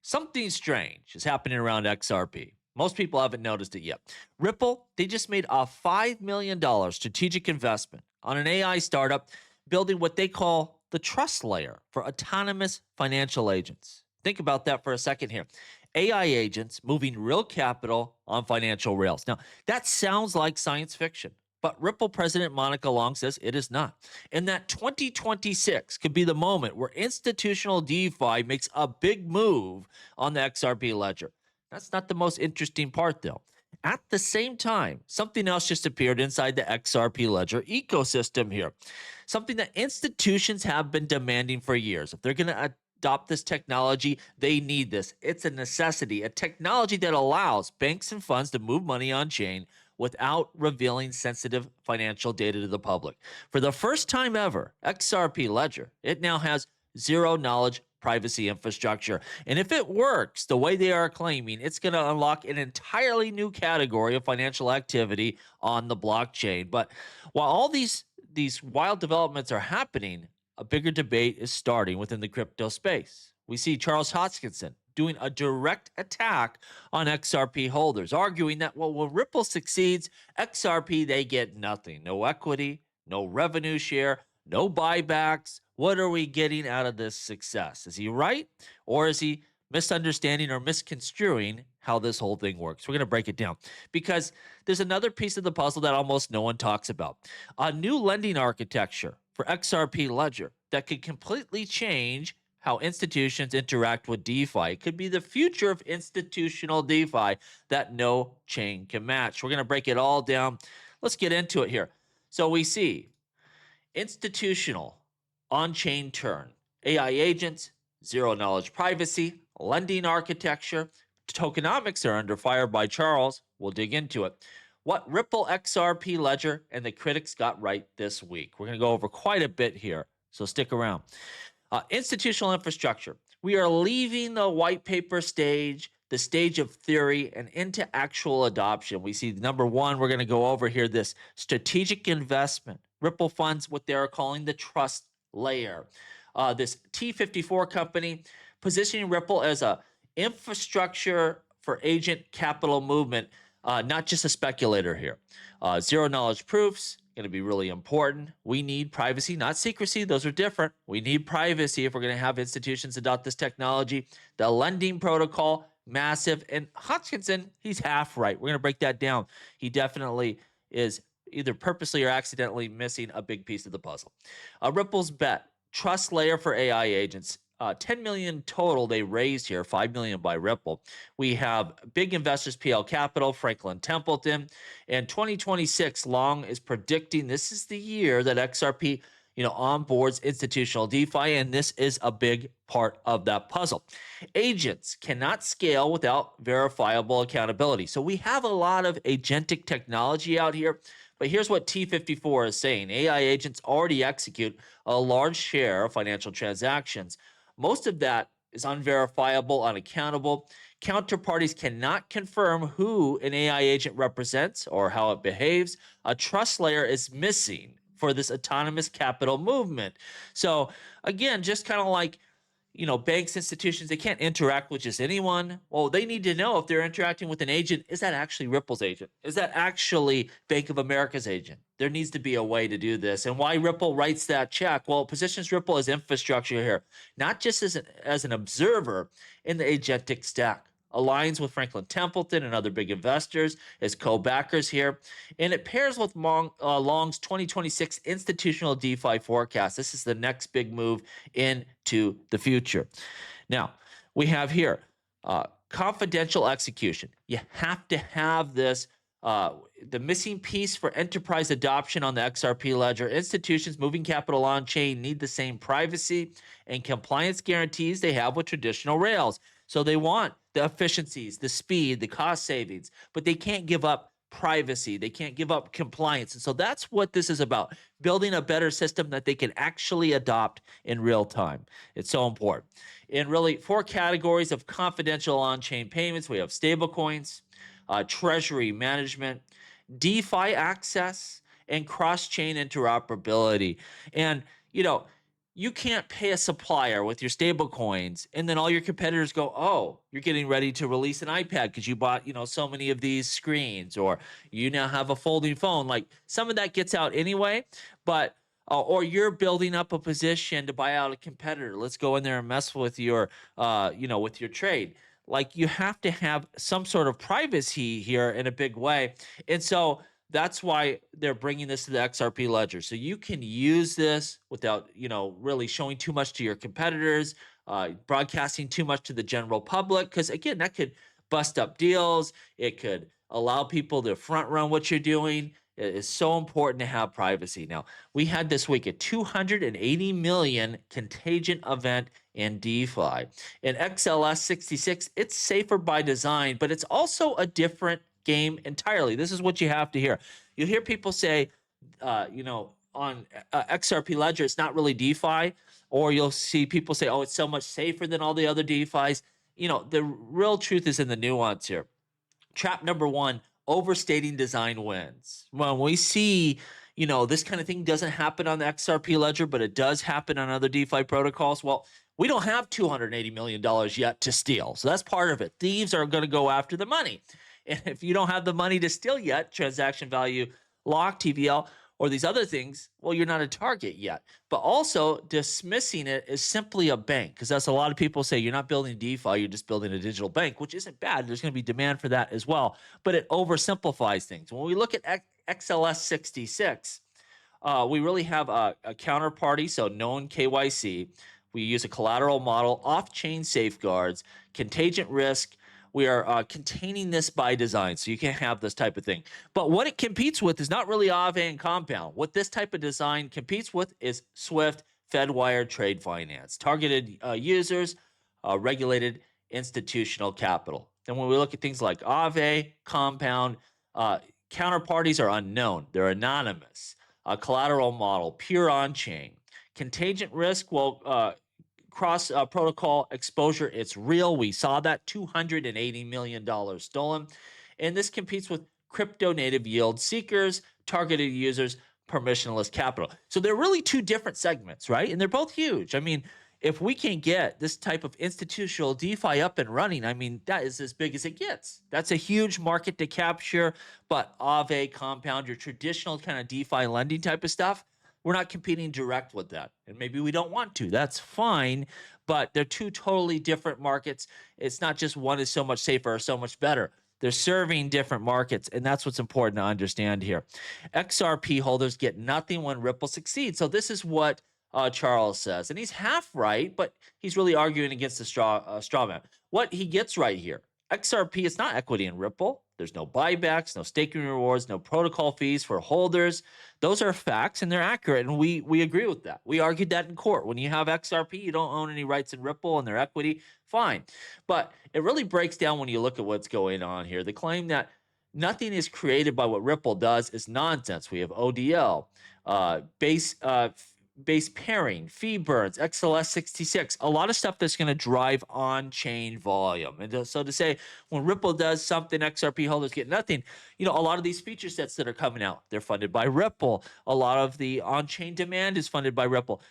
Something strange is happening around XRP. Most people haven't noticed it yet. Ripple, they just made a $5 million strategic investment on an AI startup building what they call the trust layer for autonomous financial agents. Think about that for a second here. AI agents moving real capital on financial rails. Now, that sounds like science fiction, but Ripple President Monica Long says it is not. And that 2026 could be the moment where institutional DeFi makes a big move on the XRP ledger. That's not the most interesting part, though. At the same time, something else just appeared inside the XRP ledger ecosystem here. Something that institutions have been demanding for years. If they're going to adopt this technology, they need this. It's a necessity, a technology that allows banks and funds to move money on chain without revealing sensitive financial data to the public. For the first time ever, XRP Ledger, it now has zero knowledge privacy infrastructure. And if it works the way they are claiming, it's going to unlock an entirely new category of financial activity on the blockchain. But while all these wild developments are happening, a bigger debate is starting within the crypto space. We see Charles Hoskinson doing a direct attack on XRP holders, arguing that, well, when Ripple succeeds, XRP, they get nothing. No equity, no revenue share, no buybacks. What are we getting out of this success? Is he right? Or is he misunderstanding or misconstruing how this whole thing works? We're going to break it down because there's another piece of the puzzle that almost no one talks about. A new lending architecture for XRP Ledger that could completely change how institutions interact with DeFi. It could be the future of institutional DeFi that no chain can match. We're going to break it all down. Let's get into it here. So we see institutional on-chain turn, AI agents, zero knowledge privacy, lending architecture, tokenomics are under fire by Charles. We'll dig into it. What Ripple XRP Ledger and the critics got right this week. We're going to go over quite a bit here, so stick around. Institutional infrastructure. We are leaving the white paper stage, the stage of theory, and into actual adoption. We see number one, we're going to go over here, this strategic investment. Ripple funds what they're calling the trust layer. This T54 company positioning Ripple as a infrastructure for agent capital movement, not just a speculator here. Zero knowledge proofs, going to be really important. We need privacy, not secrecy. Those are different. We need privacy if we're going to have institutions adopt this technology. The lending protocol, massive. And Hutchinson, he's half right. We're going to break that down. He definitely is either purposely or accidentally missing a big piece of the puzzle. Ripple's bet, trust layer for AI agents. 10 million total they raised here, 5 million by Ripple. We have big investors, PL Capital, Franklin Templeton, and 2026 Long is predicting this is the year that XRP, onboards institutional DeFi, and this is a big part of that puzzle. Agents cannot scale without verifiable accountability. So we have a lot of agentic technology out here, but here's what T54 is saying. AI agents already execute a large share of financial transactions. Most of that is unverifiable, unaccountable. Counterparties cannot confirm who an AI agent represents or how it behaves. A trust layer is missing for this autonomous capital movement. So again, just kind of like, banks, institutions, they can't interact with just anyone. Well, they need to know if they're interacting with an agent, is that actually Ripple's agent? Is that actually Bank of America's agent? There needs to be a way to do this. And why Ripple writes that check? Well, it positions Ripple as infrastructure here, not just as an observer in the agentic stack. Aligns with Franklin Templeton and other big investors as co-backers here. And it pairs with Long's 2026 institutional DeFi forecast. This is the next big move into the future. Now, we have here confidential execution. You have to have this. The missing piece for enterprise adoption on the XRP ledger. Institutions moving capital on chain need the same privacy and compliance guarantees they have with traditional rails. So they want the efficiencies, the speed, the cost savings, but they can't give up privacy. They can't give up compliance. And so that's what this is about, building a better system that they can actually adopt in real time. It's so important. In really 4 categories of confidential on-chain payments, we have stablecoins, treasury management, DeFi access, and cross-chain interoperability. And, you can't pay a supplier with your stable coins and then all your competitors go, oh, you're getting ready to release an iPad because you bought, so many of these screens, or you now have a folding phone. Like, some of that gets out anyway, but or you're building up a position to buy out a competitor. Let's go in there and mess with your with your trade. Like, you have to have some sort of privacy here in a big way. And so that's why they're bringing this to the XRP ledger. So you can use this without, really showing too much to your competitors, broadcasting too much to the general public. Because again, that could bust up deals. It could allow people to front run what you're doing. It is so important to have privacy. Now, we had this week a 280 million contagion event in DeFi. In XLS 66, it's safer by design, but it's also a different game entirely. This is what you have to hear. You hear people say, on XRP Ledger, it's not really DeFi, or you'll see people say, oh, it's so much safer than all the other DeFis. The real truth is in the nuance here. Trap number one, overstating design wins. When we see, this kind of thing doesn't happen on the XRP ledger, but it does happen on other DeFi protocols. Well, we don't have $280 million yet to steal. So that's part of it. Thieves are going to go after the money. And if you don't have the money to steal yet, transaction value lock, TVL, or these other things, well, you're not a target yet. But also, dismissing it is simply a bank, because that's a lot of people say, you're not building DeFi, you're just building a digital bank, which isn't bad. There's going to be demand for that as well. But it oversimplifies things. When we look at XLS 66, we really have a counterparty, so known KYC. We use a collateral model, off-chain safeguards, contingent risk. We are containing this by design, so you can't have this type of thing. But what it competes with is not really Aave and Compound. What this type of design competes with is Swift, Fedwire, trade finance, targeted users, regulated institutional capital. And when we look at things like Aave, Compound, counterparties are unknown. They're anonymous. A collateral model, pure on-chain. Contingent risk, well, cross protocol exposure, it's real. We saw that $280 million stolen. And this competes with crypto native yield seekers, targeted users, permissionless capital. So they're really two different segments, right? And they're both huge. I mean, if we can get this type of institutional DeFi up and running, I mean, that is as big as it gets. That's a huge market to capture. But Aave, Compound, your traditional kind of DeFi lending type of stuff, we're not competing direct with that. And maybe we don't want to. That's fine. But they're two totally different markets. It's not just one is so much safer or so much better. They're serving different markets, and that's what's important to understand here. XRP holders get nothing when Ripple succeeds. So this is what Charles says. And he's half right, but he's really arguing against the straw man. What he gets right here, XRP is not equity in Ripple. There's no buybacks, no staking rewards, no protocol fees for holders. Those are facts, and they're accurate, and we agree with that. We argued that in court. When you have XRP, you don't own any rights in Ripple and their equity, fine. But it really breaks down when you look at what's going on here. The claim that nothing is created by what Ripple does is nonsense. We have ODL, base pairing, fee burns, XLS 66, a lot of stuff that's going to drive on-chain volume. And so to say, when Ripple does something, XRP holders get nothing, a lot of these feature sets that are coming out, they're funded by Ripple. A lot of the on-chain demand is funded by Ripple.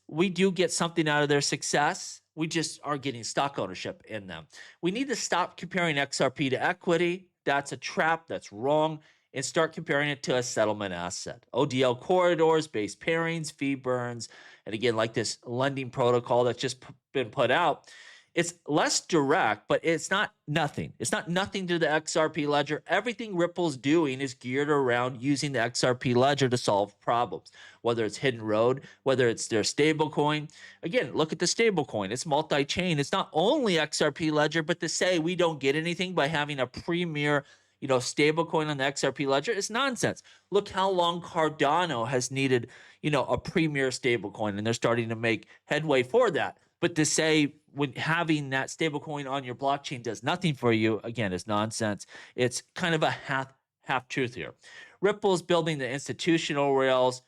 We do get something out of their success. We just are getting stock ownership in them. We need to stop comparing XRP to equity. That's a trap. That's wrong. And start comparing it to a settlement asset. ODL corridors, base pairings, fee burns, and again, like this lending protocol that's just been put out, it's less direct, but it's not nothing. It's not nothing to the XRP ledger. Everything Ripple's doing is geared around using the XRP ledger to solve problems, whether it's Hidden Road, whether it's their stablecoin. Again, look at the stablecoin. It's multi-chain. It's not only XRP ledger, but to say we don't get anything by having a premier stablecoin on the XRP ledger is nonsense. Look how long Cardano has needed, a premier stablecoin, and they're starting to make headway for that. But to say when having that stablecoin on your blockchain does nothing for you, again, is nonsense. It's kind of a half truth here. Ripple's building the institutional rails.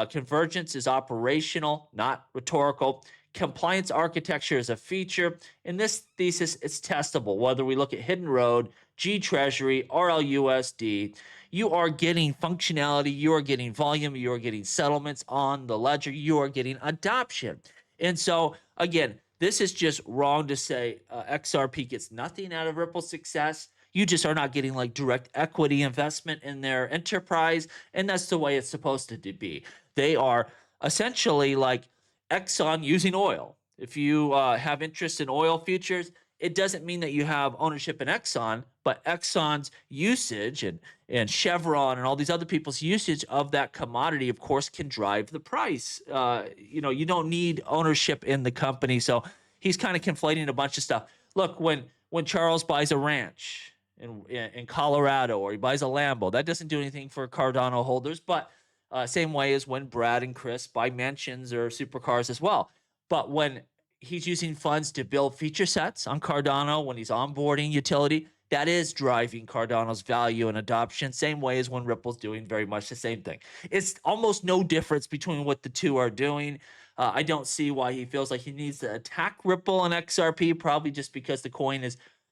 Convergence is operational, not rhetorical. compliance architecture is a feature. In this thesis, it's testable. Whether we look at Hidden Road, G Treasury, RLUSD, you are getting functionality, you are getting volume, you are getting settlements on the ledger, you are getting adoption. And so, again, this is just wrong to say XRP gets nothing out of Ripple's success. You just are not getting like direct equity investment in their enterprise. And that's the way it's supposed to be. They are essentially like Exxon using oil. If you have interest in oil futures, it doesn't mean that you have ownership in Exxon, but Exxon's usage and Chevron and all these other people's usage of that commodity, of course, can drive the price. You don't need ownership in the company. So he's kind of conflating a bunch of stuff. Look, when Charles buys a ranch in Colorado, or he buys a Lambo, that doesn't do anything for Cardano holders, but same way as when Brad and Chris buy mansions or supercars as well. But when he's using funds to build feature sets on Cardano, when he's onboarding utility, that is driving Cardano's value and adoption, same way as when Ripple's doing very much the same thing. It's almost no difference between what the two are doing. I don't see why he feels like he needs to attack Ripple and XRP, probably just because the coin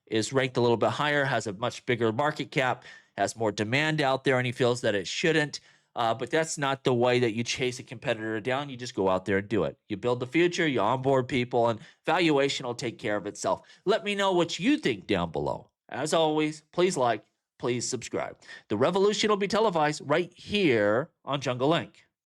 is ranked a little bit higher, has a much bigger market cap, has more demand out there, and he feels that it shouldn't. But that's not the way that you chase a competitor down. You just go out there and do it. You build the future, you onboard people, and valuation will take care of itself. Let me know what you think down below. As always, please like, please subscribe. The revolution will be televised right here on Jungle Link.